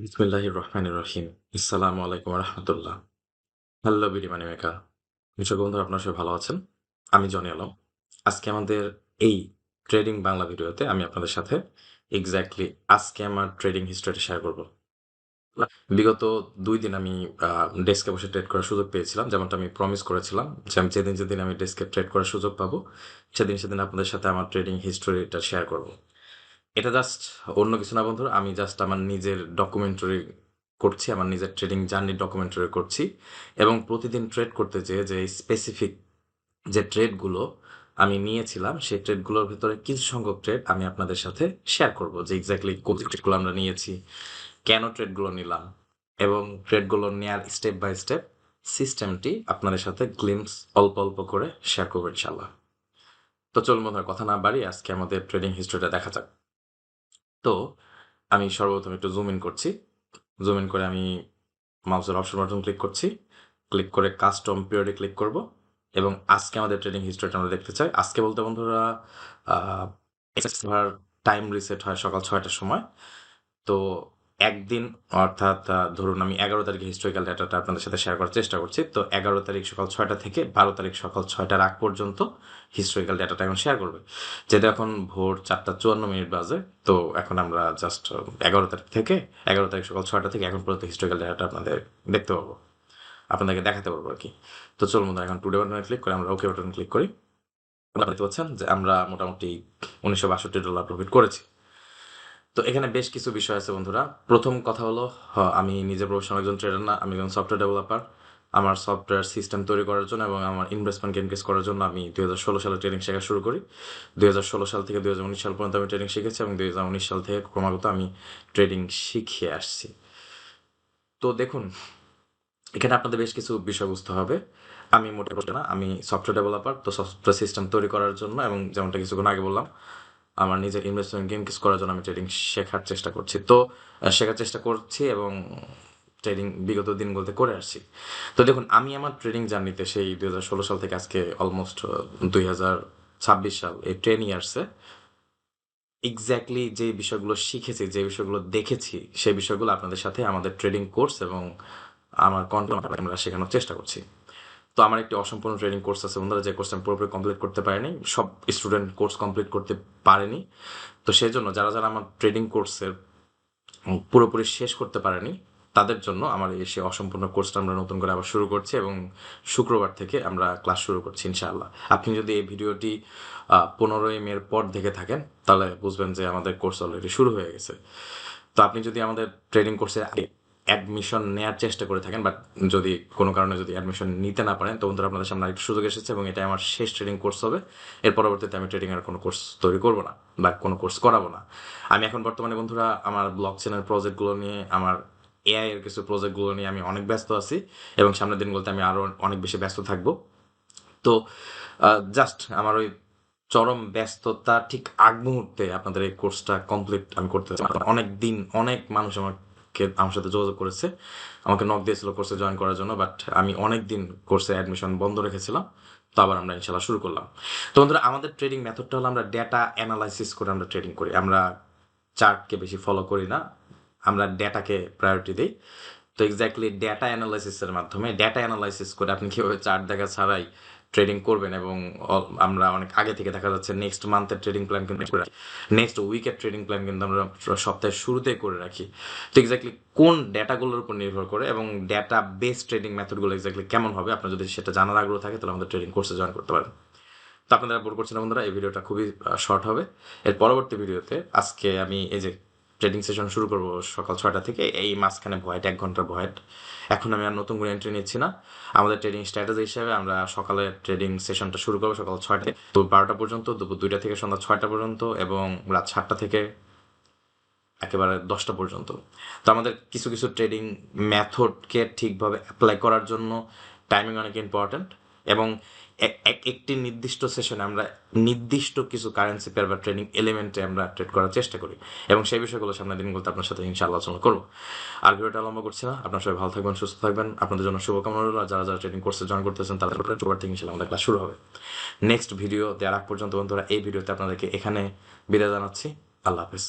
বিসমিল্লাহির রহমানির রহিম। আসসালামু আলাইকুম রহমতুল্লাহ। Hello BD মেকা। নিশ্চয় বন্ধুরা আপনারা সবাই ভালো আছেন। আমি জনি আলম। আজকে আমাদের এই ট্রেডিং বাংলা ভিডিওতে আমি আপনাদের সাথে এক্স্যাক্টলি আজকে আমার ট্রেডিং হিস্ট্রিটা শেয়ার করব। বিগত ২ দিন আমি ডেস্কে বসে ট্রেড করার সুযোগ পেয়েছিলাম। যেমনটা আমি প্রমিস করেছিলাম যে আমি যেদিন আমি ডেস্কে ট্রেড করার সুযোগ পাবো, সেদিন আপনাদের সাথে আমার ট্রেডিং হিস্টোরিটা শেয়ার করব। এটা জাস্ট অন্য কিছু না বন্ধুরা, আমি জাস্ট আমার নিজের ডকুমেন্টারি করছি, আমার নিজের ট্রেডিং জার্নির ডকুমেন্টারি করছি এবং প্রতিদিন ট্রেড করতে যেয়ে যে স্পেসিফিক যে ট্রেডগুলো আমি নিয়েছিলাম, সেই ট্রেডগুলোর ভেতরে কিছু সংখ্যক ট্রেড আমি আপনাদের সাথে শেয়ার করব যে এক্স্যাক্টলি কোন ট্রেডগুলো আমরা নিয়েছি, কেন ট্রেডগুলো নিলাম এবং ট্রেডগুলো নেয়ার স্টেপ বাই স্টেপ সিস্টেমটি আপনাদের সাথে গ্লিমস অল্প অল্প করে শেয়ার করবো ইনশাল্লাহ। তো চলুন বন্ধুরা, কথা না বাড়ি আজকে আমাদের ট্রেডিং হিস্ট্রিটা দেখা যাক। তো আমি সর্বপ্রথম একটু জুম ইন করছি। জুম ইন করে আমি মাউসের অপশন বাটন ক্লিক করছি। ক্লিক করে কাস্টম পিরিয়ডে ক্লিক করব এবং আজকে আমাদের ট্রেডিং হিস্ট্রিটা আমরা দেখতে চাই। আজকে বলতে বন্ধুরা টাইম রিসেট হয় সকাল ৬টার সময়। তো একদিন অর্থাৎ ধরুন আমি ১১ তারিখে হিস্টোরিক্যাল ডেটাটা আপনাদের সাথে শেয়ার করার চেষ্টা করছি। তো ১১ তারিখ সকাল ৬টা থেকে ১২ তারিখ সকাল ৬টার আগ পর্যন্ত হিস্টোরিক্যাল ডেটাটা এখন শেয়ার করবে। যেহেতু এখন ভোর ৪টা ৫৪ বাজে, তো এখন আমরা জাস্ট ১১ তারিখ থেকে ১১ তারিখ সকাল ৬টা থেকে এখন পর্যন্ত হিস্টোরিক্যাল ডেটাটা আপনাদের দেখতে পাবো, আপনাদেরকে দেখাতে পারবো আর কি। তো চলুন বন্ধুরা, এখন টুডে বাটনে ক্লিক করে আমরা ওকে বাটনে ক্লিক করি। আপনারা দেখতে পাচ্ছেন যে আমরা মোটামুটি $১৯৬২ প্রফিট করেছি। তো এখানে বেশ কিছু বিষয় আছে বন্ধুরা। প্রথম কথা হলো, আমি নিজে প্রফেশনাল একজন ট্রেডার না, আমি একজন সফটওয়্যার ডেভেলপার। আমার সফটওয়্যার সিস্টেম তৈরি করার জন্য এবং আমার ইনভেস্টমেন্টকে ইনক্রিজ করার জন্য আমি ২০১৬ সালে ট্রেডিং শেখা শুরু করি। ২০১৬ সাল থেকে ২০১৯ সাল পর্যন্ত আমি ট্রেডিং শিখেছি এবং ২০১৯ সাল থেকে ক্রমাগত আমি ট্রেডিং শিখিয়ে আসছি। তো দেখুন, এখানে আপনাদের বেশ কিছু বিষয় বুঝতে হবে। আমি মোটেই না, আমি সফটওয়্যার ডেভেলপার। তো সফটওয়্যার সিস্টেম তৈরি করার জন্য এবং যেমনটা কিছুক্ষণ আগে বললাম, আমার নিজের ইনভেস্টমেন্ট ইনক্রিজ করার জন্য আমি ট্রেডিং শেখার চেষ্টা করছি। তো শেখার চেষ্টা করছি এবং ট্রেডিং বিগত দিনগুলোতে করে আসছি। তো দেখুন, আমি আমার ট্রেডিং জার্নিতে সেই ২০১৬ সাল থেকে আজকে অলমোস্ট ২০২৬ সাল, এই 10 ইয়ার্সে এক্স্যাক্টলি যে বিষয়গুলো শিখেছি, যে বিষয়গুলো দেখেছি, সেই বিষয়গুলো আপনাদের সাথে আমাদের ট্রেডিং কোর্স এবং আমার কন্টেন্ট আমরা শেখানোর চেষ্টা করছি। তো আমার একটি অসম্পূর্ণ ট্রেনিং কোর্স আছে বন্ধুরা, যে কোর্স আমি পুরোপুরি কমপ্লিট করতে পারিনি, সব স্টুডেন্ট কোর্স কমপ্লিট করতে পারেনি। তো সেই জন্য যারা আমার ট্রেডিং কোর্সের পুরোপুরি শেষ করতে পারেনি, তাদের জন্য আমার এই সে অসম্পূর্ণ কোর্সটা আমরা নতুন করে আবার শুরু করছি এবং শুক্রবার থেকে আমরা ক্লাস শুরু করছি ইনশাআল্লাহ। আপনি যদি এই ভিডিওটি 15ই মের পর দেখে থাকেন, তাহলে বুঝবেন যে আমাদের কোর্স অলরেডি শুরু হয়ে গেছে। তো আপনি যদি আমাদের ট্রেডিং কোর্সে অ্যাডমিশন নেওয়ার চেষ্টা করে থাকেন, বাট যদি কোনো কারণে যদি অ্যাডমিশন নিতে না পারেন, তো বন্ধুরা আপনাদের সামনে আরেকটা সুযোগ এসেছে এবং এটা আমার শেষ ট্রেডিং কোর্স হবে। এর পরবর্তীতে আমি ট্রেডিং এর কোনো কোর্স তৈরি করব না বা কোনো কোর্স করাবো না। আমি এখন বর্তমানে বন্ধুরা আমার ব্লক চেনের প্রজেক্টগুলো নিয়ে, আমার এআই এর কিছু প্রজেক্টগুলো নিয়ে আমি অনেক ব্যস্ত আছি এবং সামনের দিনগুলোতে আমি আরও অনেক বেশি ব্যস্ত থাকবো। তো জাস্ট আমার ওই চরম ব্যস্ততা ঠিক আগ মুহূর্তে আপনাদের এই কোর্সটা কমপ্লিট আমি করতে চাই। অনেক দিন অনেক মানুষ আমার সাথে যোগাযোগ করেছে, আমাকে নক দিয়েছিল কোর্সে জয়েন করার জন্য, বাট আমি অনেক দিন কোর্সে অ্যাডমিশন বন্ধ রেখেছিলাম। তো আবার আমরা ইনশাল্লাহ শুরু করলাম। তো বন্ধুরা, আমাদের ট্রেডিং মেথডটা হলো আমরা ডেটা অ্যানালাইসিস করে আমরা ট্রেডিং করি। আমরা চার্টকে বেশি ফলো করি না, আমরা ডেটাকে প্রায়োরিটি দিই। তো এক্স্যাক্টলি ডেটা অ্যানালাইসিসের মাধ্যমে ডেটা অ্যানালাইসিস করে আপনি কীভাবে চার্ট দেখা ছাড়াই ট্রেডিং করবেন এবং আমরা অনেক আগে থেকে দেখা যাচ্ছে নেক্সট মান্থের ট্রেডিং প্ল্যান কিন্তু করে রাখি, নেক্সট উইকের ট্রেডিং প্ল্যান কিন্তু আমরা সপ্তাহের শুরুতেই করে রাখি। তো এক্স্যাক্টলি কোন ডেটাগুলোর উপর নির্ভর করে এবং ডেটা বেস ট্রেডিং মেথডগুলো এক্স্যাক্টলি কেমন হবে, আপনার যদি সেটা জানার আগ্রহ থাকে তাহলে আমাদের ট্রেডিং কোর্সে জয়েন করতে পারেন। তো আপনাদের বোর করছি না বন্ধুরা, এই ভিডিওটা খুবই শর্ট হবে। এর পরবর্তী ভিডিওতে আজকে আমি এই যে ট্রেডিং সেশন শুরু করবো সকাল 6টা থেকে, এই মাঝখানে ভয়েট 1 ঘন্টার ভয়েট, এখন আমি আর নতুন করে এন্ট্রি নিচ্ছি না। আমাদের ট্রেডিং স্ট্র্যাটেজি হিসেবে আমরা সকালে ট্রেডিং সেশনটা শুরু করবো সকাল 6টায়, তো 12টা পর্যন্ত, দুপুর 2টা থেকে সন্ধ্যা 6টা পর্যন্ত এবং রাত 7টা থেকে একেবারে 10টা পর্যন্ত। তো আমাদের কিছু কিছু ট্রেডিং মেথডকে ঠিকভাবে অ্যাপ্লাই করার জন্য টাইমিং অনেক ইম্পর্ট্যান্ট এবং একটি নির্দিষ্ট সেশনে আমরা নির্দিষ্ট কিছু কারেন্সি পেয়ার বা ট্রেডিং এলিমেন্টে আমরা ট্রেড করার চেষ্টা করি এবং সেই বিষয়গুলো সামনের দিনগুলোতে আপনার সাথে ইনশাআল্লাহ আলোচনা করবো। আর ভিডিওটা লম্বা করছি না, আপনার সবাই ভালো থাকবেন, সুস্থ থাকবেন, আপনাদের জন্য শুভকামনা রইল। আর যারা ট্রেডিং কোর্সে জয়েন করতেছেন তাদের শুক্রবার থেকে ইনশাআল্লাহ আমাদের ক্লাস শুরু হবে। নেক্সট ভিডিও দেওয়ার আগ পর্যন্ত বন্ধুরা, এই ভিডিওতে আপনাদেরকে এখানে বিদায় জানাচ্ছি। আল্লাহ হাফেজ।